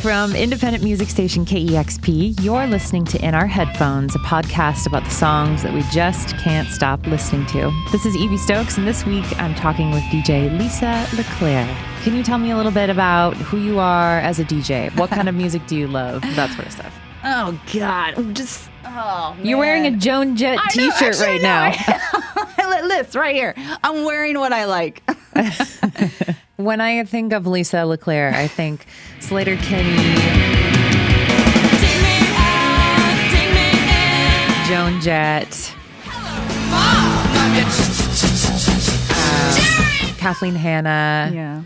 From independent music station KEXP, you're listening to In Our Headphones, a podcast about the songs that we just can't stop listening to. This is Evie Stokes, and this week I'm talking with DJ Lisa LeClair. Can you tell me a little bit about who you are as a DJ? What kind of music do you love? That sort of stuff. Oh, God. Oh, man. You're wearing a Joan Jett t-shirt right now. This right here. I'm wearing what I like. When I think of Lisa LeClair, I think Slater Kinney, Joan Jett, Kathleen Hanna. Yeah.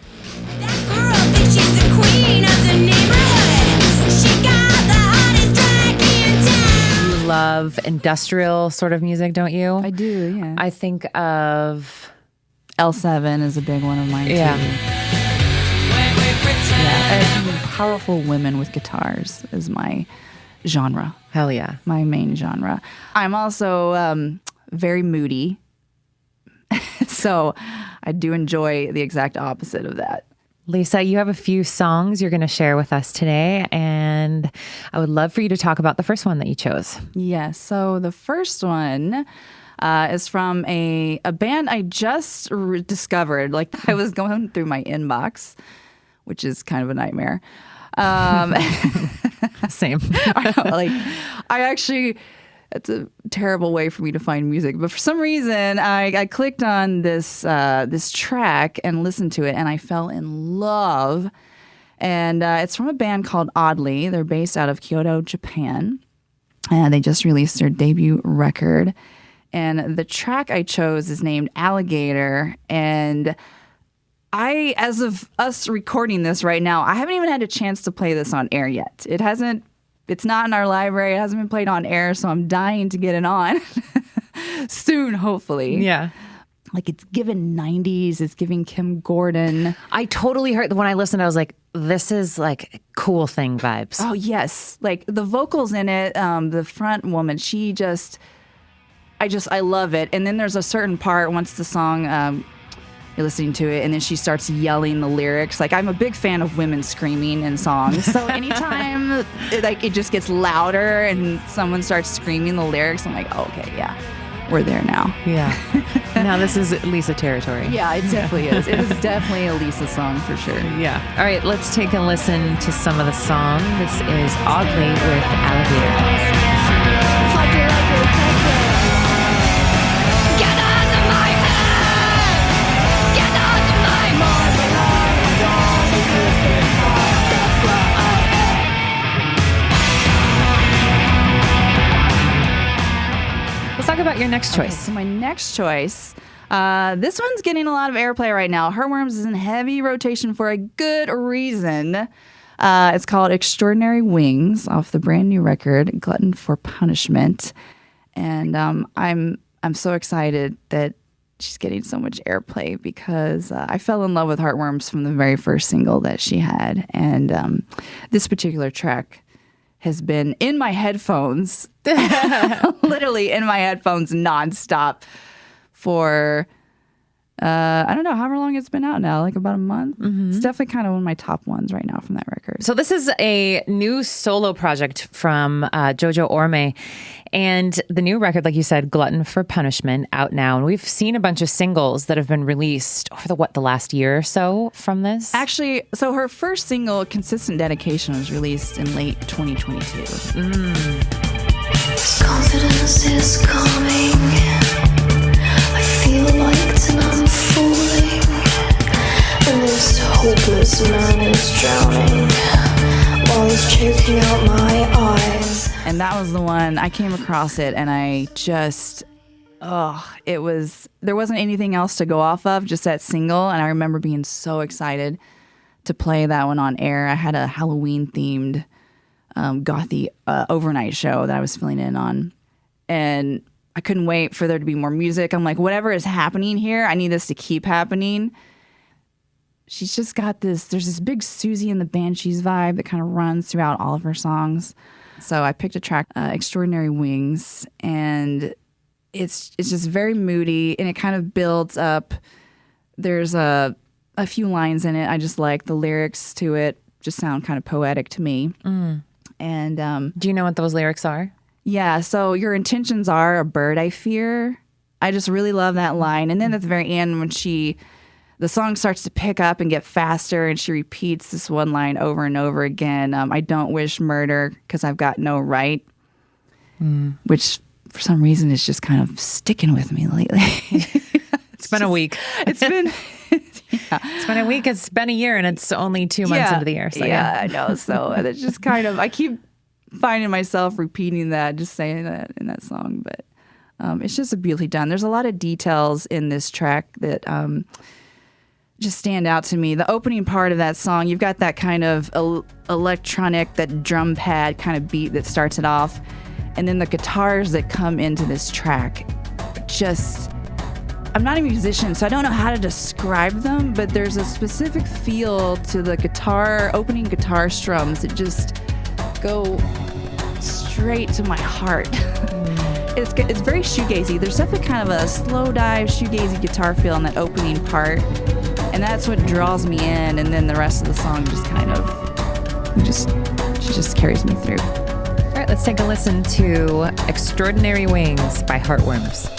That girl thinks she's the queen of the neighborhood. She got the hottest track in town. You love industrial sort of music, don't you? I do, yeah. I think of L7 is a big one of mine, too. Yeah. And powerful women with guitars is my genre. Hell yeah. My main genre. I'm also very moody. So I do enjoy the exact opposite of that. Lisa, you have a few songs you're going to share with us today, and I would love for you to talk about the first one that you chose. Yes. So the first one is from a band I just discovered. Like, I was going through my inbox, which is kind of a nightmare. Same. It's a terrible way for me to find music. But for some reason, I clicked on this track and listened to it, and I fell in love. And it's from a band called Oddly. They're based out of Kyoto, Japan. And they just released their debut record. And the track I chose is named Alligator. And as of us recording this right now, I haven't even had a chance to play this on air yet. It's not in our library. It hasn't been played on air, so I'm dying to get it on soon, hopefully. Yeah. Like, it's given 90s. It's giving Kim Gordon. I totally heard, when I listened, I was like, this is like cool thing vibes. Oh, yes. Like, the vocals in it, the front woman, I love it. And then there's a certain part once the song, you're listening to it, and then she starts yelling the lyrics. Like, I'm a big fan of women screaming in songs. So anytime it just gets louder and someone starts screaming the lyrics, I'm like, oh, okay, yeah, we're there now. Yeah. Now this is Lisa territory. Yeah, it definitely is. It is definitely a Lisa song for sure. Yeah. All right, let's take a listen to some of the song. This is Oddly with Alligator. Let's talk about your next choice. Okay, so my next choice, this one's getting a lot of airplay right now. Heartworms is in heavy rotation for a good reason. It's called Extraordinary Wings off the brand new record, Glutton for Punishment. And I'm so excited that she's getting so much airplay because I fell in love with Heartworms from the very first single that she had. And this particular track has been in my headphones, literally in my headphones nonstop for, I don't know, however long it's been out now, like about a month. Mm-hmm. It's definitely kind of one of my top ones right now from that record. So this is a new solo project from Jojo Orme. And the new record, like you said, Glutton for Punishment, out now. And we've seen a bunch of singles that have been released over the last year or so from this. Actually, so her first single, Consistent Dedication, was released in late 2022. This confidence is coming. I feel like tonight I'm falling. And this hopeless man is drowning while he's choking out my eyes. And that was the one, I came across it and I just, there wasn't anything else to go off of, just that single. And I remember being so excited to play that one on air. I had a Halloween themed gothy overnight show that I was filling in on. And I couldn't wait for there to be more music. I'm like, whatever is happening here, I need this to keep happening. She's just got there's this big Susie and the Banshees vibe that kind of runs throughout all of her songs. So I picked a track, Extraordinary Wings, and it's just very moody, and it kind of builds up. There's a few lines in it I just like. The lyrics to it just sound kind of poetic to me. And do you know what those lyrics are? yeah, so your intentions are a bird I fear. I just really love that line. And then at the very end, when the song starts to pick up and get faster, and she repeats this one line over and over again. I don't wish murder because I've got no right, which for some reason is just kind of sticking with me lately. It's been a week. It's been... It's been a week. It's been a year, and it's only 2 months into the year. So I know. So it's just kind of, I keep finding myself repeating that, just saying that in that song. But it's just beautifully done. There's a lot of details in this track that just stand out to me. The opening part of that song, you've got that kind of electronic, that drum pad kind of beat that starts it off. And then the guitars that come into this track, just, I'm not a musician, so I don't know how to describe them, but there's a specific feel to the opening guitar strums that just go straight to my heart. It's very shoegazy. There's definitely kind of a slow dive, shoegazy guitar feel in that opening part, and that's what draws me in. And then the rest of the song just kind of, she just carries me through. All right, let's take a listen to "Extraordinary Wings" by Heartworms.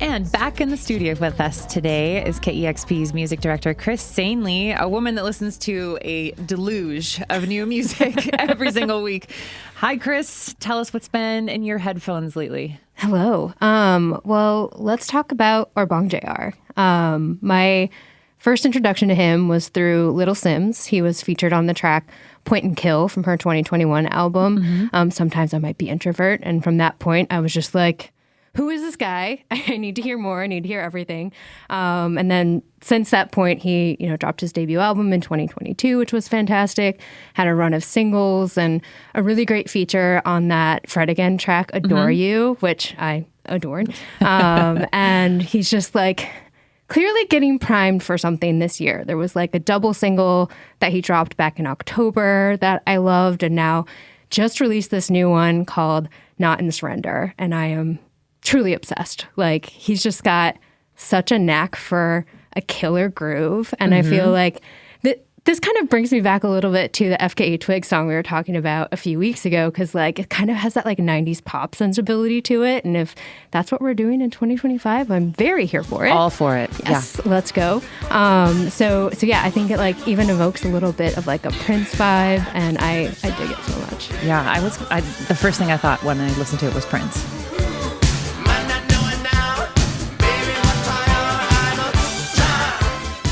And back in the studio with us today is KEXP's music director, Chris Sanley, a woman that listens to a deluge of new music every single week. Hi, Chris. Tell us what's been in your headphones lately. Hello. Well, let's talk about Obongjayar. My first introduction to him was through Little Sims. He was featured on the track Point and Kill from her 2021 album. Sometimes I Might Be Introvert. And from that point, I was just like, who is this guy? I need to hear more. I need to hear everything. And then since that point, he, dropped his debut album in 2022, which was fantastic. Had a run of singles and a really great feature on that Fred Again track, Adore You, which I adored. And he's just like clearly getting primed for something this year. There was like a double single that he dropped back in October that I loved, and now just released this new one called Not in Surrender. And I am truly obsessed. Like, he's just got such a knack for a killer groove. And I feel like this kind of brings me back a little bit to the FKA Twigs song we were talking about a few weeks ago, because like it kind of has that like 90s pop sensibility to it. And if that's what we're doing in 2025, I'm very here for it. All for it. Yes, let's go. So yeah, I think it like even evokes a little bit of like a Prince vibe, and I dig it so much. Yeah, the first thing I thought when I listened to it was Prince.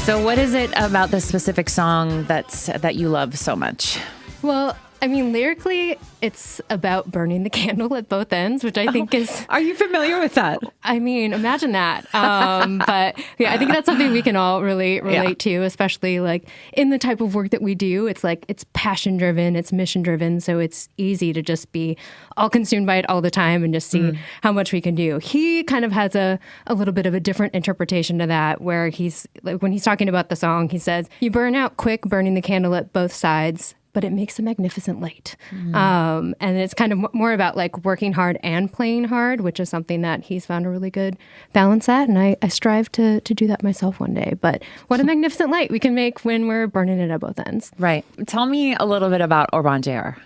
So what is it about this specific song that you love so much? Well, I mean, lyrically, it's about burning the candle at both ends, which I think is... Are you familiar with that? I mean, imagine that. But yeah, I think that's something we can all really relate to, especially like in the type of work that we do. It's like, it's passion driven, it's mission driven. So it's easy to just be all consumed by it all the time and just see how much we can do. He kind of has a little bit of a different interpretation to that, where he's like, when he's talking about the song, he says, you burn out quick, burning the candle at both sides, but it makes a magnificent light. And it's kind of more about like working hard and playing hard, which is something that he's found a really good balance at. And I strive to do that myself one day. But what a magnificent light we can make when we're burning it at both ends. Right. Tell me a little bit about Obongjayar.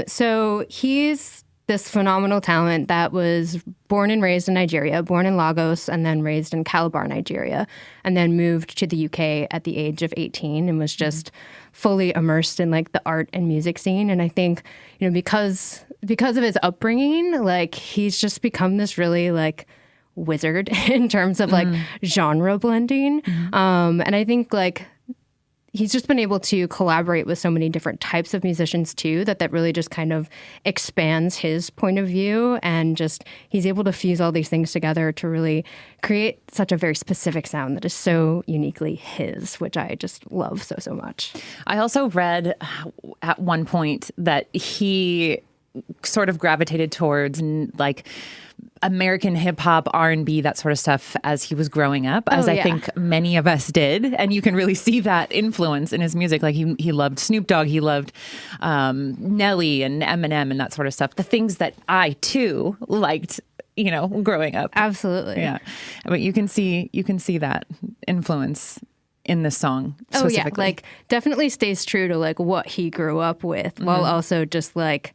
So he's this phenomenal talent that was born and raised in Nigeria, born in Lagos, and then raised in Calabar, Nigeria, and then moved to the UK at the age of 18 and was just fully immersed in like the art and music scene. And I think, because of his upbringing, like he's just become this really like wizard in terms of like genre blending. And I think like he's just been able to collaborate with so many different types of musicians too, that really just kind of expands his point of view, and just he's able to fuse all these things together to really create such a very specific sound that is so uniquely his, which I just love so much. I also read at one point that he sort of gravitated towards like American hip hop, R&B, that sort of stuff as he was growing up, as I think many of us did. And you can really see that influence in his music. Like he loved Snoop Dogg, he loved Nelly and Eminem and that sort of stuff. The things that I too liked, growing up. Absolutely. Yeah. But you can see that influence in this song specifically. Oh yeah, like definitely stays true to like what he grew up with, while also just like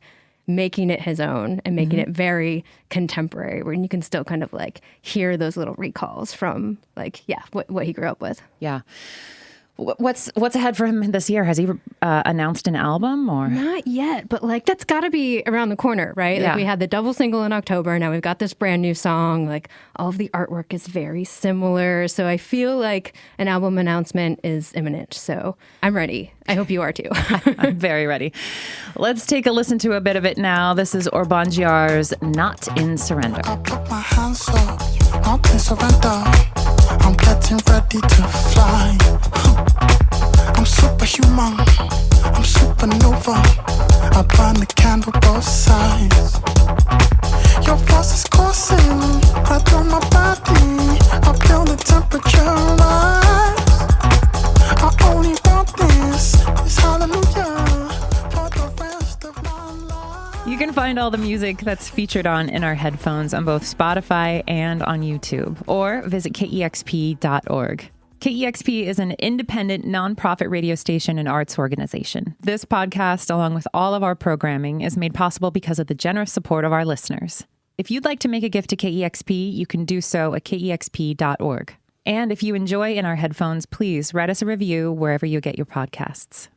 making it his own and making it very contemporary, where you can still kind of like hear those little recalls from like, what he grew up with. Yeah. What's ahead for him this year? Has he announced an album or? Not yet, but like that's got to be around the corner, right? Yeah. Like we had the double single in October. Now we've got this brand new song. Like all of the artwork is very similar. So I feel like an album announcement is imminent. So I'm ready. I hope you are too. I'm very ready. Let's take a listen to a bit of it now. This is Obongjayar's Not in Surrender. I put my hands up, not in surrender. I'm getting ready to fly. I'm superhuman, I'm supernova. I burn the candle both sides. Your force is coursing right through my body. I feel the temperature rise. I only want this hallelujah for the rest of my life. You can find all the music that's featured on In Our Headphones on both Spotify and on YouTube, or visit KEXP.org. KEXP is an independent, nonprofit radio station and arts organization. This podcast, along with all of our programming, is made possible because of the generous support of our listeners. If you'd like to make a gift to KEXP, you can do so at KEXP.org. And if you enjoy In Our Headphones, please write us a review wherever you get your podcasts.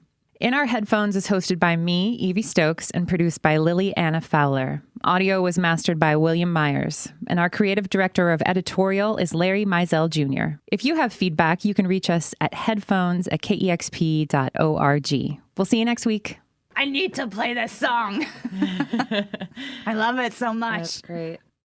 In Our Headphones is hosted by me, Evie Stokes, and produced by Lilly Anna Fowler. Audio was mastered by William Myers, and our creative director of editorial is Larry Mizell Jr. If you have feedback, you can reach us at headphones@kexp.org. We'll see you next week. I need to play this song. I love it so much. That's great.